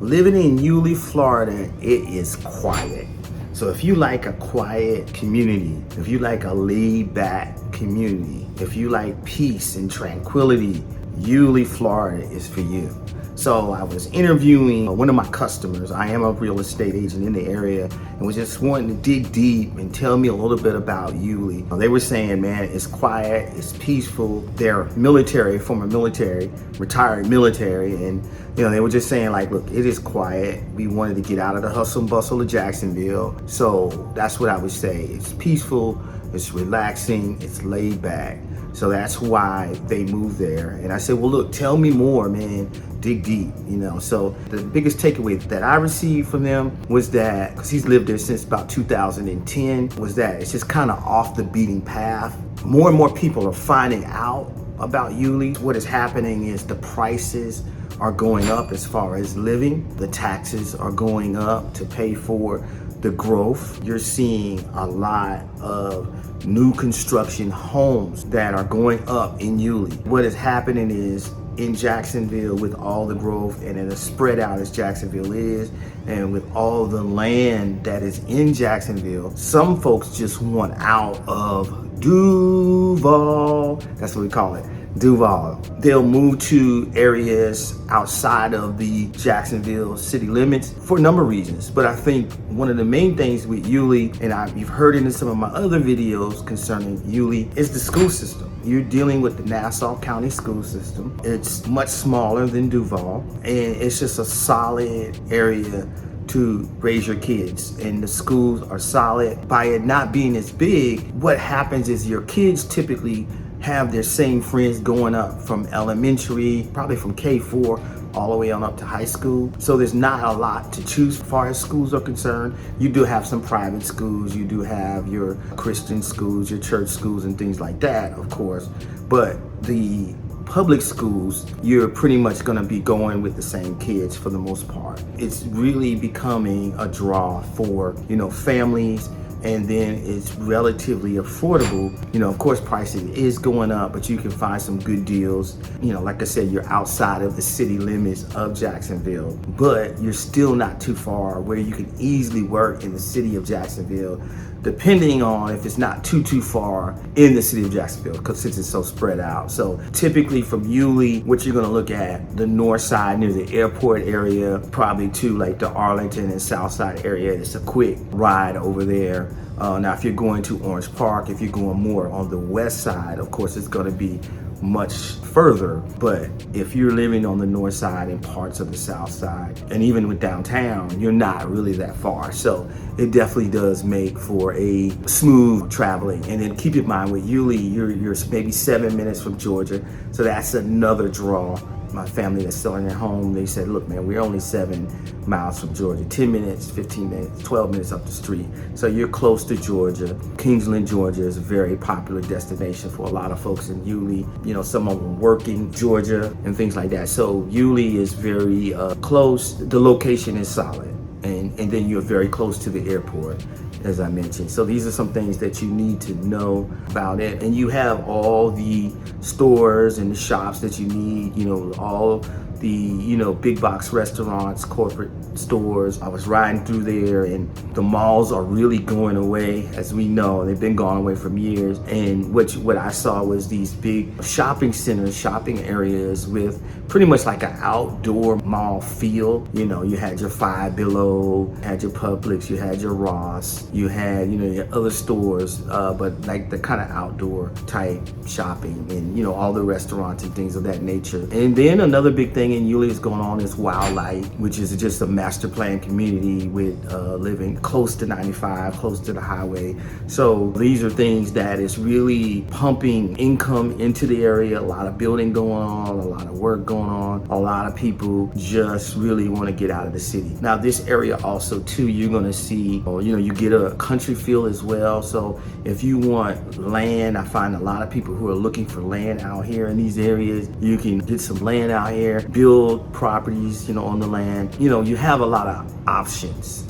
living in Yulee, Florida, it is quiet. So if you like a quiet community, if you like a laid-back community, if you like peace and tranquility, Yulee, Florida is for you. So I was interviewing one of my customers. I am a real estate agent in the area and was just wanting to dig deep and tell me a little bit about Yulee. They were saying, man, it's quiet, it's peaceful. They're military, former military, retired military. And they were just saying like, look, it is quiet. We wanted to get out of the hustle and bustle of Jacksonville. So that's what I would say. It's peaceful, it's relaxing, it's laid back. So that's why they moved there. And I said, well, look, tell me more, man. Dig deep, So the biggest takeaway that I received from them was that, because he's lived there since about 2010, was that it's just kind of off the beaten path. More and more people are finding out about Yulee. What is happening is the prices are going up as far as living. The taxes are going up to pay for the growth. You're seeing a lot of new construction homes that are going up in Yulee. What is happening is in Jacksonville, with all the growth and as spread out as Jacksonville is, and with all the land that is in Jacksonville, some folks just want out of Duval. That's what we call it, Duval. They'll move to areas outside of the Jacksonville city limits for a number of reasons. But I think one of the main things with Yulee, and you've heard it in some of my other videos concerning Yulee, is the school system. You're dealing with the Nassau County school system. It's much smaller than Duval, and it's just a solid area to raise your kids, and the schools are solid. By it not being as big, what happens is your kids typically have their same friends going up from elementary, probably from K4 all the way on up to high school. So there's not a lot to choose as far as schools are concerned. You do have some private schools, you do have your Christian schools, your church schools and things like that, of course. But the public schools, you're pretty much gonna be going with the same kids for the most part. It's really becoming a draw for, families, and then it's relatively affordable. Of course, pricing is going up, but you can find some good deals. Like I said, you're outside of the city limits of Jacksonville, but you're still not too far where you can easily work in the city of Jacksonville, depending on if it's not too far in the city of Jacksonville, because since it's so spread out. So typically from Yulee, what you're gonna look at, the north side near the airport area, probably to like the Arlington and south side area, it's a quick ride over there. Now, if you're going to Orange Park, if you're going more on the west side, of course, it's gonna be much further. But if you're living on the north side and parts of the south side, and even with downtown, you're not really that far. So it definitely does make for a smooth traveling. And then keep in mind with Yulee, you're maybe 7 minutes from Georgia. So that's another draw. My family that's selling their home, they said, look, man, we're only 7 miles from Georgia, 10 minutes, 15 minutes, 12 minutes up the street. So you're close to Georgia. Kingsland, Georgia is a very popular destination for a lot of folks in Yulee. Some of them work in Georgia and things like that. So Yulee is very close. The location is solid. And then you're very close to the airport, as I mentioned. So these are some things that you need to know about it. And you have all the stores and the shops that you need, all the, big box restaurants, corporate stores. I was riding through there, and the malls are really going away. As we know, they've been going away for years. And what I saw was these big shopping centers, shopping areas with pretty much like an outdoor mall feel. You had your Five Below, had your Publix, you had your Ross, you had, your other stores, but like the kind of outdoor type shopping, and, all the restaurants and things of that nature. And then another big thing in Yulee is going on is Wildlight, which is just a master plan community with living close to 95, close to the highway. So these are things that is really pumping income into the area. A lot of building going on, a lot of work going on. A lot of people just really want to get out of the city. Now this area also too, you're going to see, you get a country feel as well. So if you want land, I find a lot of people who are looking for land out here in these areas. You can get some land out here, build properties, on the land. You have a lot of options.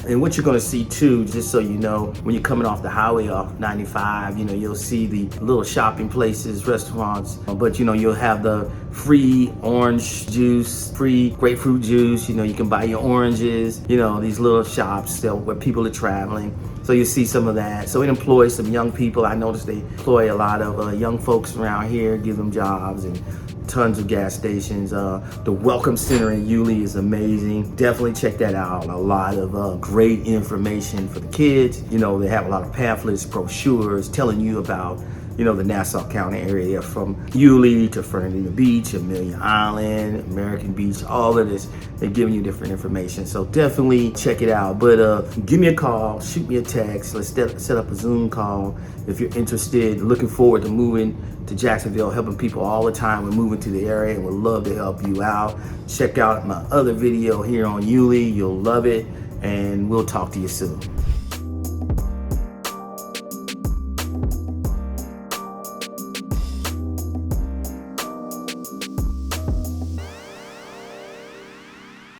And what you're going to see too, just so you know, when you're coming off the highway off 95, you'll see the little shopping places, restaurants, but you'll have the free orange juice, free grapefruit juice. You know, you can buy your oranges, you know, these little shops where people are traveling. So you see some of that. So it employs some young people. I noticed they employ a lot of young folks around here, give them jobs, and tons of gas stations. The Welcome Center in Yulee is amazing. Definitely check that out. A lot of great information for the kids. You know, they have a lot of pamphlets, brochures telling you about, you know, the Nassau County area, from Yulee to Fernandina Beach, Amelia Island, American Beach, all of this. They're giving you different information. So definitely check it out. But give me a call, shoot me a text. Let's set up a Zoom call if you're interested. Looking forward to moving to Jacksonville, helping people all the time. We're moving to the area and would love to help you out. Check out my other video here on Yulee. You'll love it. And we'll talk to you soon.